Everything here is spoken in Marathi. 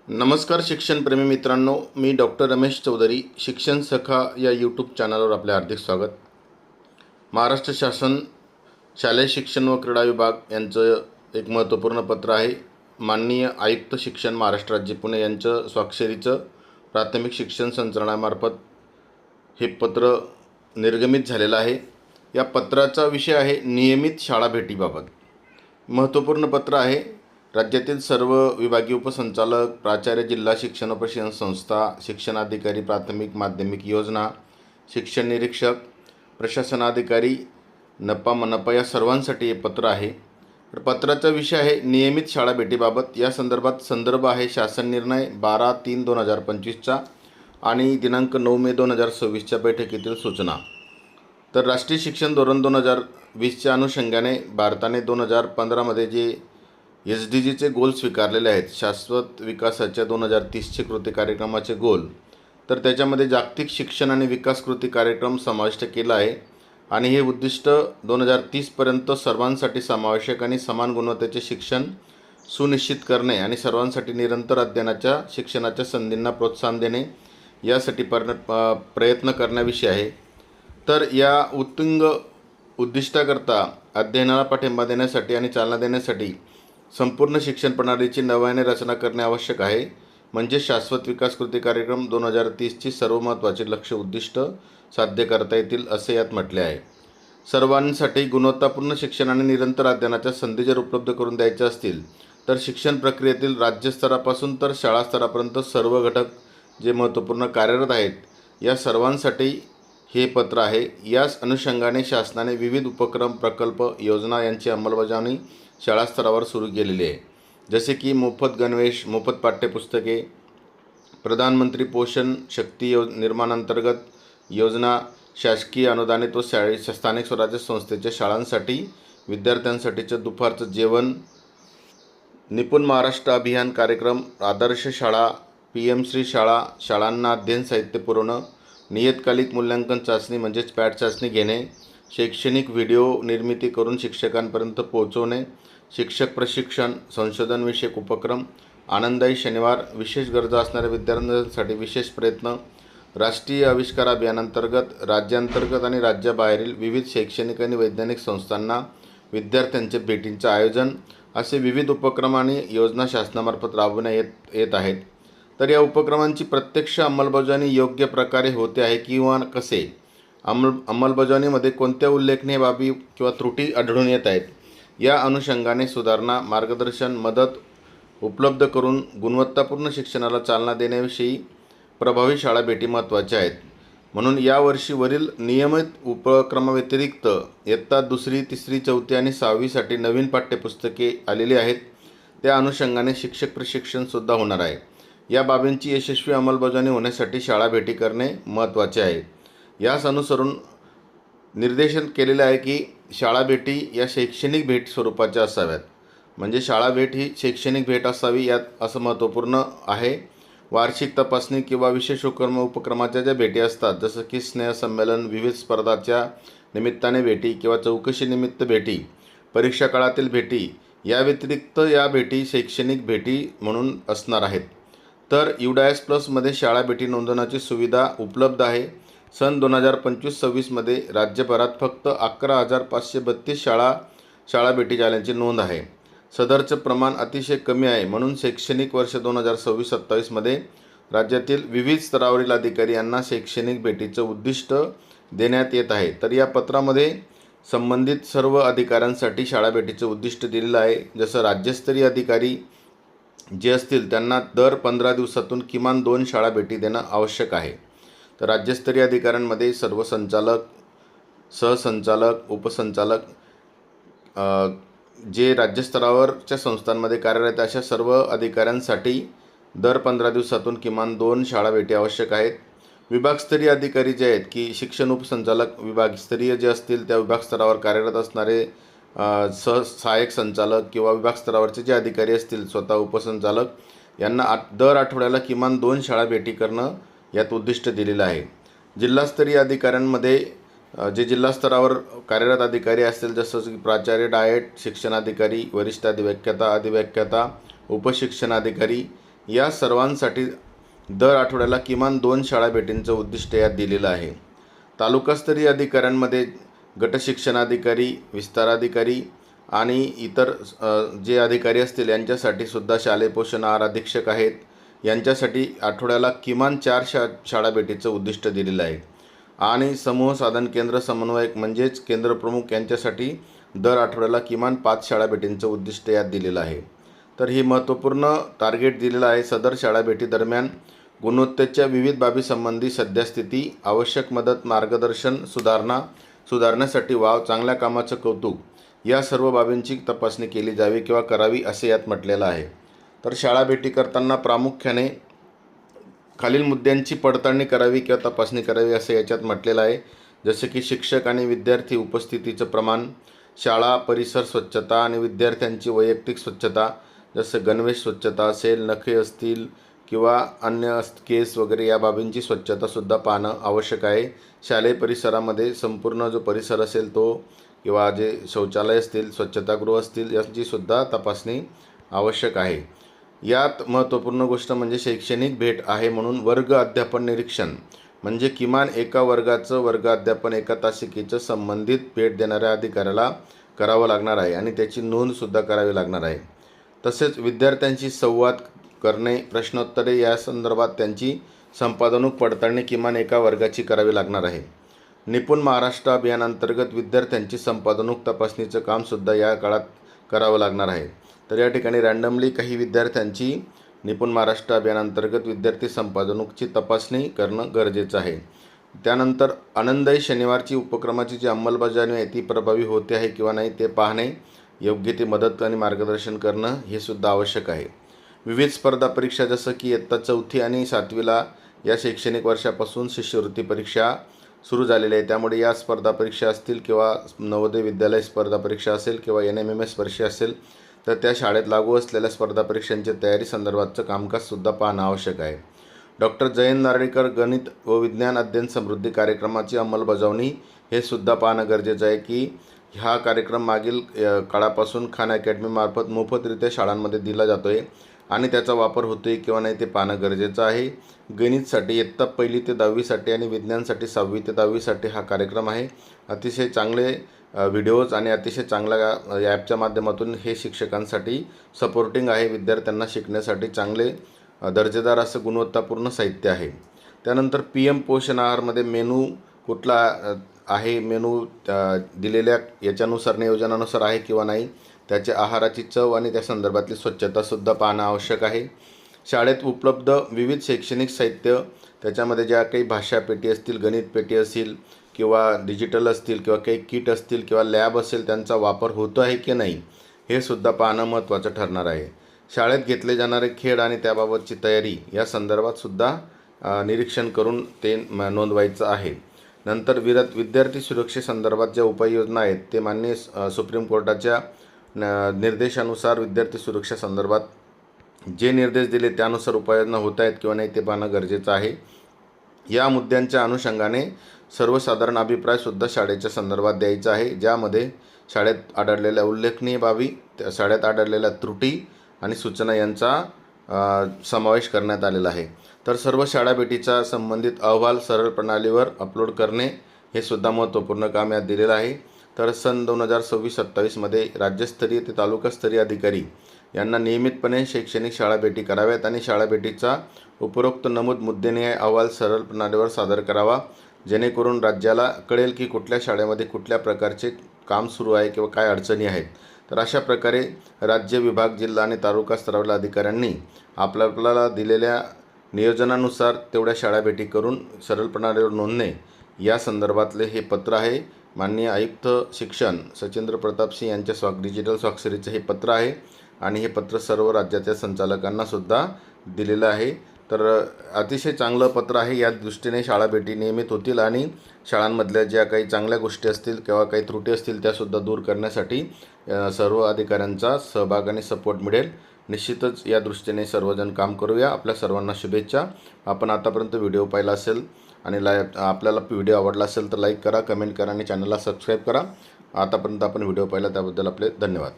नमस्कार शिक्षणप्रेमी मित्रांनो, मी डॉक्टर रमेश चौधरी. शिक्षण सखा या यूट्यूब चॅनलवर आपले हार्दिक स्वागत. महाराष्ट्र शासन शालेय शिक्षण व क्रीडा विभाग यांचं एक महत्त्वपूर्ण पत्र आहे. माननीय आयुक्त शिक्षण महाराष्ट्र राज्य पुणे यांचं स्वाक्षरीचं प्राथमिक शिक्षण संचालनामार्फत हे पत्र निर्गमित झालेलं आहे. या पत्राचा विषय आहे नियमित शाळा भेटीबाबत. महत्त्वपूर्ण पत्र आहे. राज्यातील सर्व विभागीय उपसंचालक, प्राचार्य, जिल्हा शिक्षण व प्रशिक्षण संस्था, शिक्षणाधिकारी, प्राथमिक माध्यमिक योजना, शिक्षण निरीक्षक, प्रशासनाधिकारी, नपा मनपा या सर्वांसाठी हे पत्र आहे. तर पत्राचा विषय आहे नियमित शाळा भेटीबाबत. या संदर्भात संदर्भ आहे शासन निर्णय 12/3/2025चा आणि दिनांक 9 मे 2026च्या बैठकीतील सूचना. तर राष्ट्रीय शिक्षण धोरण 2020च्या अनुषंगाने भारताने 2015मध्ये जे SDGचे गोल स्वीकारलेले आहेत, शाश्वत विकासाच्या 2030चे कृती कार्यक्रमाचे गोल, तर त्याच्यामध्ये जागतिक शिक्षण आणि विकास कृती कार्यक्रम समाविष्ट केला आहे. आणि हे उद्दिष्ट 2030पर्यंत सर्वांसाठी समावेशक आणि समान गुणवत्तेचे शिक्षण सुनिश्चित करणे आणि सर्वांसाठी निरंतर अध्ययनाच्या शिक्षणाच्या संधींना प्रोत्साहन देणे यासाठी प्रयत्न करण्याविषयी आहे. तर या उत्तुंग उद्दिष्टाकरता अध्ययनाला पाठिंबा देण्यासाठी आणि चालना देण्यासाठी संपूर्ण शिक्षण प्रणालीची नव्याने रचना करणे आवश्यक आहे. म्हणजे शाश्वत विकास कृती कार्यक्रम 2030ची सर्व महत्त्वाची लक्ष्य उद्दिष्ट साध्य करता येतील असे यात म्हटले आहे. सर्वांसाठी गुणवत्तापूर्ण शिक्षण आणि निरंतर अध्ययनाच्या संधी जर उपलब्ध करून द्यायच्या असतील तर शिक्षण प्रक्रियेतील राज्यस्तरापासून तर शाळा स्तरापर्यंत सर्व घटक जे महत्त्वपूर्ण कार्यरत आहेत या सर्वांसाठी हे पत्र आहे. याच अनुषंगाने शासनाने विविध उपक्रम, प्रकल्प, योजना यांची अंमलबजावणी शाळा स्तरावर सुरू केलेली आहे. जसे की मोफत गणवेश, मोफत पाठ्यपुस्तके, प्रधानमंत्री पोषण शक्ती निर्माणांतर्गत योजना, शासकीय अनुदानित व स्थानिक स्वराज्य संस्थेच्या शाळांसाठी विद्यार्थ्यांसाठीचं दुपारचं जेवण, निपुण महाराष्ट्र अभियान कार्यक्रम, आदर्श शाळा, PM श्री शाळा, शाळांना अध्ययन साहित्य पुरवणं, नियतकालिक मूल्यांकन चाचणी म्हणजेच पॅट चाचणी घेणे, शैक्षणिक व्हिडिओ निर्मिती करून शिक्षकांपर्यंत पोहोचवणे, शिक्षक प्रशिक्षण, संशोधनविषयक उपक्रम, आनंददायी शनिवार, विशेष गरजा असणाऱ्या विद्यार्थ्यांसाठी विशेष प्रयत्न, राष्ट्रीय आविष्कार अभियानांतर्गत राज्यांतर्गत आणि राज्याबाहेरील विविध शैक्षणिक आणि वैज्ञानिक संस्थांना विद्यार्थ्यांच्या भेटींचं आयोजन असे विविध उपक्रम आणि योजना शासनामार्फत राबवण्यात येत आहेत. तर या उपक्रमांची प्रत्यक्ष अंमलबजावणी योग्य प्रकारे होते आहे किंवा कसे, अंमलबजावणीमध्ये कोणत्या उल्लेखनीय बाबी किंवा त्रुटी आढळून येत आहेत या अनुषंगाने सुधारणा, मार्गदर्शन, मदत उपलब्ध करून गुणवत्तापूर्ण शिक्षणाला चालना देण्याविषयी प्रभावी शाळा भेटी महत्त्वाच्या आहेत. म्हणून यावर्षी वरील नियमित उपक्रमाव्यतिरिक्त इयत्ता 2री, 3री, 4थी आणि 6वीसाठी नवीन पाठ्यपुस्तके आलेली आहेत. त्या अनुषंगाने शिक्षक प्रशिक्षणसुद्धा होणार आहे. या बाबींची यशस्वी अंमलबजावणी होण्यासाठी शाळा भेटी करणे महत्त्वाचे आहे. यास अनुसरून निर्देशन केलेले आहे की शाळा भेटी या शैक्षणिक भेट स्वरूपाच्या असाव्यात. म्हणजे शाळा भेट ही शैक्षणिक भेट असावी यात असं महत्त्वपूर्ण आहे. वार्षिक तपासणी किंवा विशेष उपक्रमाच्या ज्या भेटी असतात, जसं की स्नेहसंमेलन, विविध स्पर्धाच्या निमित्ताने भेटी किंवा चौकशीनिमित्त भेटी, परीक्षा काळातील भेटी, या व्यतिरिक्त या भेटी शैक्षणिक भेटी म्हणून असणार आहेत. तर UDAS+मध्ये शाळा भेटी नोंदवण्याची सुविधा उपलब्ध आहे. सन 2025-26मध्ये राज्यभरात फक्त 11,532 शाळा भेटी झाल्याची नोंद आहे. सदरचं प्रमाण अतिशय कमी आहे. म्हणून शैक्षणिक वर्ष 2026-27मध्ये राज्यातील विविध स्तरावरील अधिकारी यांना शैक्षणिक भेटीचं उद्दिष्ट देण्यात येत आहे. तर या पत्रामध्ये संबंधित सर्व अधिकाऱ्यांसाठी शाळा भेटीचं उद्दिष्ट दिलेलं आहे. जसं राज्यस्तरीय अधिकारी जे असतील त्यांना दर 15 दिवसातून किमान 2 शाळा भेटी देणं आवश्यक आहे. तर राज्यस्तरीय अधिकाऱ्यांमध्ये सर्व संचालक, सहसंचालक, उपसंचालक, जे राज्यस्तरावरच्या संस्थांमध्ये कार्यरत अशा सर्व अधिकाऱ्यांसाठी दर 15 दिवसातून किमान 2 शाळा भेटी आवश्यक आहेत. विभागस्तरीय अधिकारी जे आहेत की शिक्षण उपसंचालक विभागस्तरीय जे असतील त्या विभागस्तरावर कार्यरत असणारे सहाय्यक संचालक किंवा विभागस्तरावरचे जे अधिकारी असतील स्वतः उपसंचालक यांना दर आठवड्याला किमान 2 शाळा भेटी करणं यात उद्दिष्ट दिलेलं आहे. जिल्हास्तरीय अधिकाऱ्यांमध्ये जे जिल्हा स्तरावर कार्यरत अधिकारी असतील जसं की प्राचार्य, डाएट, शिक्षणाधिकारी, वरिष्ठ अधिव्याख्याता, उपशिक्षणाधिकारी या सर्वांसाठी दर आठवड्याला किमान 2 शाळा भेटींचं उद्दिष्ट यात दिलेलं आहे. तालुकास्तरीय अधिकाऱ्यांमध्ये गट शिक्षणाधिकारी, विस्ताराधिकारी आणि इतर जे अधिकारी असतील यांच्यासाठी सुद्धा शालेय पोषण आहार अधीक्षक आहेत. यांच्यासाठी आठवड्याला किमान 4 शाळा भेटीचं उद्दिष्ट दिलेलं आहे. आणि समूह साधन केंद्र समन्वयक म्हणजेच केंद्रप्रमुख यांच्यासाठी दर आठवड्याला किमान 5 शाळा भेटींचं उद्दिष्ट यात दिलेलं आहे. तर ही महत्त्वपूर्ण टार्गेट दिलेलं आहे. सदर शाळा भेटी दरम्यान गुणवत्तेच्या विविध बाबीसंबंधी सद्यस्थिती, आवश्यक मदत, मार्गदर्शन, सुधारण्यासाठी वाव, चांगल्या कामाचं कौतुक या सर्व बाबींची तपासणी केली जावी किंवा करावी असे यात म्हटलेलं आहे. तर शाळा भेटी करताना प्रामुख्याने खालील मुद्द्यांची पडताळणी करावी किंवा तपासणी करावी असं याच्यात म्हटलेलं आहे. जसे की शिक्षक आणि विद्यार्थी उपस्थितीचं प्रमाण, शाळा परिसर स्वच्छता आणि विद्यार्थ्यांची वैयक्तिक स्वच्छता, जसं गणवेश स्वच्छता असेल, नखे असतील किंवा अन्य केस वगैरे या बाबींची स्वच्छतासुद्धा पाहणं आवश्यक आहे. शालेय परिसरामध्ये संपूर्ण जो परिसर असेल तो किंवा जे शौचालय असतील, स्वच्छतागृह असतील यांचीसुद्धा तपासणी आवश्यक आहे. यात महत्त्वपूर्ण गोष्ट म्हणजे शैक्षणिक भेट आहे म्हणून वर्ग अध्यापन निरीक्षण म्हणजे किमान एका वर्गाचं वर्ग अध्यापन एका तासिकेचं संबंधित भेट देणाऱ्या अधिकाऱ्याला करावं लागणार आहे आणि त्याची नोंदसुद्धा करावी लागणार आहे. तसेच विद्यार्थ्यांशी संवाद करणे, प्रश्नोत्तरे या संदर्भात त्यांची संपादनूक पडताळणी किमान एका वर्गाची करावी लागणार आहे. निपुण महाराष्ट्र अभियानांतर्गत विद्यार्थ्यांची संपादनूक तपासणीचं कामसुद्धा या काळात करावं लागणार आहे. तर या ठिकाणी रँडमली काही विद्यार्थ्यांची निपुण महाराष्ट्र अभियानांतर्गत विद्यार्थी संपादनूकची तपासणी करणं गरजेचं आहे. त्यानंतर आनंददायी शनिवारची उपक्रमाची जी अंमलबजावणी आहे ती प्रभावी होते आहे किंवा नाही ते पाहणे, योग्य ती मदत आणि मार्गदर्शन करणं हे सुद्धा आवश्यक आहे. विविध स्पर्धा परीक्षा जसं की इयत्ता 4थी आणि 7वीला या शैक्षणिक वर्षापासून शिष्यवृत्ती परीक्षा सुरू झालेल्या आहे. त्यामुळे या स्पर्धा परीक्षा असतील किंवा नवोदय विद्यालय स्पर्धा परीक्षा असेल किंवा NMMS परीक्षा असेल तर त्या शाळेत लागू असलेल्या स्पर्धा परीक्षांच्या तयारी संदर्भातचं कामकाजसुद्धा पाहणं आवश्यक आहे. डॉक्टर जयंत नारळीकर गणित व विज्ञान अध्ययन समृद्धी कार्यक्रमाची अंमलबजावणी हे सुद्धा पाहणं गरजेचं आहे की हा कार्यक्रम मागील काळापासून खान अकॅडमीमार्फत मोफतरित्या शाळांमध्ये दिला जातो आहे आणि त्याचा वापर होतो आहे किंवा नाही ते पाहणं गरजेचं आहे. गणितसाठी इयत्ता 1ली ते 10वीसाठी आणि विज्ञानसाठी 6वी ते 10वीसाठी हा कार्यक्रम आहे. अतिशय चांगले व्हिडिओज आणि अतिशय चांगल्या ॲपच्या माध्यमातून हे शिक्षकांसाठी सपोर्टिंग आहे. विद्यार्थ्यांना शिकण्यासाठी चांगले दर्जेदार असं गुणवत्तापूर्ण साहित्य आहे. त्यानंतर PM पोषण आहारमध्ये मेनू कुठला आहे, मेनू दिलेल्या याच्यानुसार नियोजनानुसार आहे किंवा नाही, त्याच्या आहाराची चव आणि त्या संदर्भातली स्वच्छतासुद्धा पाहणं आवश्यक आहे. शाळेत उपलब्ध विविध शैक्षणिक साहित्य त्याच्यामध्ये ज्या काही भाषा पेटी असतील, गणित पेटी असेल किंवा डिजिटल असतील किंवा काही किट असतील किंवा लॅब असेल त्यांचा वापर होतो आहे की नाही हे सुद्धा पाहणं महत्त्वाचं ठरणार आहे. शाळेत घेतले जाणारे खेळ आणि त्याबाबतची तयारी या संदर्भातसुद्धा निरीक्षण करून ते नोंदवायचं आहे. नंतर विद्यार्थी सुरक्षेसंदर्भात ज्या उपाययोजना आहेत ते माननीय सुप्रीम कोर्टाच्या निर्देशानुसार विद्यार्थी सुरक्षेसंदर्भात जे निर्देश दिले त्यानुसार उपाययोजना होत आहेत किंवा नाही ते पाहणं गरजेचं आहे. या मुद्द्यांच्या अनुषंगाने सर्वसाधारण अभिप्रायसुद्धा शाळेच्या संदर्भात द्यायचा आहे, ज्यामध्ये शाळेत आढळलेल्या उल्लेखनीय बाबी, शाळेत आढळलेल्या त्रुटी आणि सूचना यांचा समावेश करण्यात आलेला आहे. तर सर्व शाळा भेटीचा संबंधित अहवाल सरळ प्रणालीवर अपलोड करणे हे सुद्धा महत्त्वपूर्ण काम यात दिलेलं आहे. तर सन 2026-27मध्ये राज्यस्तरीय ते तालुकास्तरीय अधिकारी यांना नियमितपणे शैक्षणिक शाळा भेटी कराव्यात आणि शाळा भेटीचा उपरोक्त नमूद मुद्देनिहाय अहवाल सरळ प्रणालीवर सादर करावा, जेणेकरून राज्याला कळेल की कुठल्या शाळेमध्ये कुठल्या प्रकारचे काम सुरू आहे किंवा काय अडचणी आहेत. तर अशा प्रकारे राज्य, विभाग, जिल्हा आणि तालुका स्तरावरील अधिकाऱ्यांनी आपल्याला दिलेल्या नियोजनानुसार तेवढ्या शाळा भेटी करून सरळ प्रणालीवर नोंदणे या संदर्भातले हे पत्र आहे. माननीय आयुक्त शिक्षण सचिंद्र प्रताप सिंह यांच्या डिजिटल स्वाक्षरीचं हे पत्र आहे आणि हे पत्र सर्व राज्याच्या संचालकांनासुद्धा दिलेलं आहे. तर अतिशय चांगलं पत्र आहे. या दृष्टीने शाळा भेटी नियमित होतील आणि शाळांमधल्या ज्या काही चांगल्या गोष्टी असतील किंवा काही त्रुटी असतील त्यासुद्धा दूर करण्यासाठी सर्व अधिकाऱ्यांचा सहभाग आणि सपोर्ट मिळेल. निश्चितच या दृष्टीने सर्वजण काम करूया. आपल्या सर्वांना शुभेच्छा. आपण आतापर्यंत व्हिडिओ पाहिला असेल आणि आपल्याला व्हिडिओ आवडला असेल तर लाईक करा, कमेंट करा आणि चॅनलला सबस्क्राईब करा. आतापर्यंत आपण व्हिडिओ पाहिला त्याबद्दल आपले धन्यवाद.